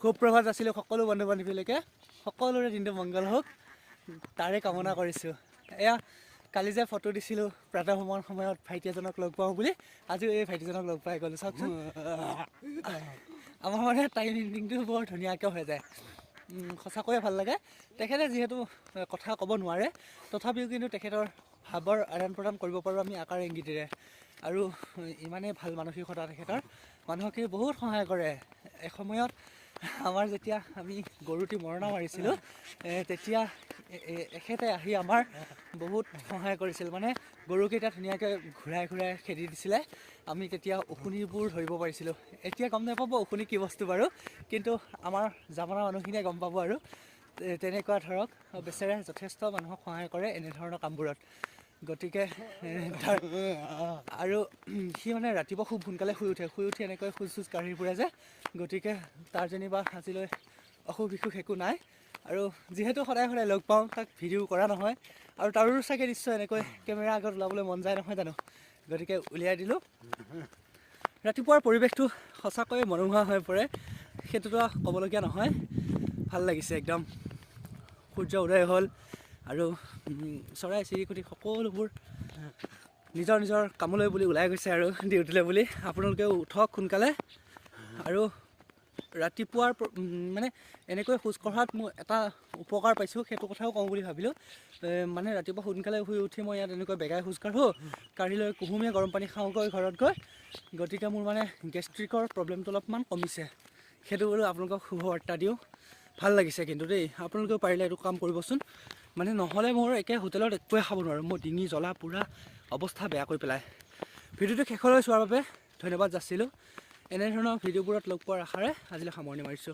সুপ্ৰভাত আছিলোঁ সকলো বন্ধু বান্ধৱীলৈকে সকলোৰে দিনটো মংগল হওক তাৰে কামনা কৰিছোঁ। এয়া কালি যে ফটো দিছিলোঁ প্ৰাতঃ ভ্ৰমণ সময়ত ভাইটি এজনক লগ পাওঁ বুলি, আজিও এই ভাইটিজনক লগ পাই গ'লোঁ। চাওকচোন আমাৰ মানে টাইম এণ্ডিংটো বৰ ধুনীয়াকৈ হৈ যায়, সঁচাকৈয়ে ভাল লাগে। তেখেতে যিহেতু কথা ক'ব নোৱাৰে, তথাপিও কিন্তু তেখেতৰ ভাৱৰ আদান প্ৰদান কৰিব পাৰোঁ আমি আকাৰ ইংগিতেৰে। আৰু ইমানেই ভাল মানসিকতা তেখেতৰ, মানুহকে বহুত সহায় কৰে। এসময়ত আমাৰ যেতিয়া আমি গৰুটি মৰণা মাৰিছিলোঁ তেতিয়া এখেতে আহি আমাৰ বহুত সহায় কৰিছিল। মানে গৰুকেইটা ধুনীয়াকৈ ঘূৰাই ঘূৰাই খেদি দিছিলে, আমি তেতিয়া উশুনিবোৰ ধৰিব পাৰিছিলোঁ। এতিয়া গম নাপাব উশুনি কি বস্তু বাৰু, কিন্তু আমাৰ জামানা মানুহখিনিয়ে গম পাব। আৰু তেনেকুৱা ধৰক বেচেৰাই যথেষ্ট মানুহক সহায় কৰে এনেধৰণৰ কামবোৰত। গতিকে আৰু সি মানে ৰাতিপুৱা খুব সোনকালে শুই উঠি এনেকৈ খোজ চোজ কাঢ়ি ফুৰে যে, গতিকে তাৰ যেনিবা আজিলৈ অসুখ বিসুখ একো নাই। আৰু যিহেতু সদায় সদায় লগ পাওঁ, তাক ভিডিঅ' কৰা নহয়, আৰু তাৰো চাগে নিশ্চয় এনেকৈ কেমেৰা আগত ওলাবলৈ মন যায় নহয় জানো, গতিকে উলিয়াই দিলোঁ। ৰাতিপুৱাৰ পৰিৱেশটো সঁচাকৈয়ে মনোমোহা হৈ পৰে, সেইটোতো ক'বলগীয়া নহয়। ভাল লাগিছে একদম। সূৰ্য উদয় হ'ল আৰু চৰাই চিৰিকটি সকলোবোৰ নিজৰ নিজৰ কামলৈ বুলি ওলাই গৈছে আৰু ডিউটিলৈ বুলি। আপোনালোকেও উঠক সোনকালে। আৰু ৰাতিপুৱাৰ মানে এনেকৈ খোজ কঢ়াত মই এটা উপকাৰ পাইছোঁ, সেইটো কথাও কওঁ বুলি ভাবিলোঁ। মানে ৰাতিপুৱা সোনকালে শুই উঠি মই ইয়াত এনেকৈ বেগাই খোজ কাঢ়োঁ, কাঢ়ি লৈ কুহুমীয়া গৰম পানী খাওঁগৈ ঘৰত গৈ। গতিকে মোৰ মানে গেষ্ট্ৰিকৰ প্ৰব্লেমটো অলপমান কমিছে, সেইটো বোলো আপোনালোকক শুভবাৰ্তা দিওঁ। ভাল লাগিছে কিন্তু দেই, আপোনালোকেও পাৰিলে এইটো কাম কৰিবচোন। মানে নহ'লে মোৰ একে হোটেলত একোৱে খাব নোৱাৰোঁ, মোৰ ডিঙি জ্বলা পোৰা অৱস্থা বেয়া কৰি পেলাই। ভিডিঅ'টো শেষলৈ চোৱাৰ বাবে ধন্যবাদ যাচিলোঁ। এনেধৰণৰ ভিডিঅ'বোৰত লগ পোৱাৰ আশাৰে আজিলৈ সামৰণি মাৰিছোঁ।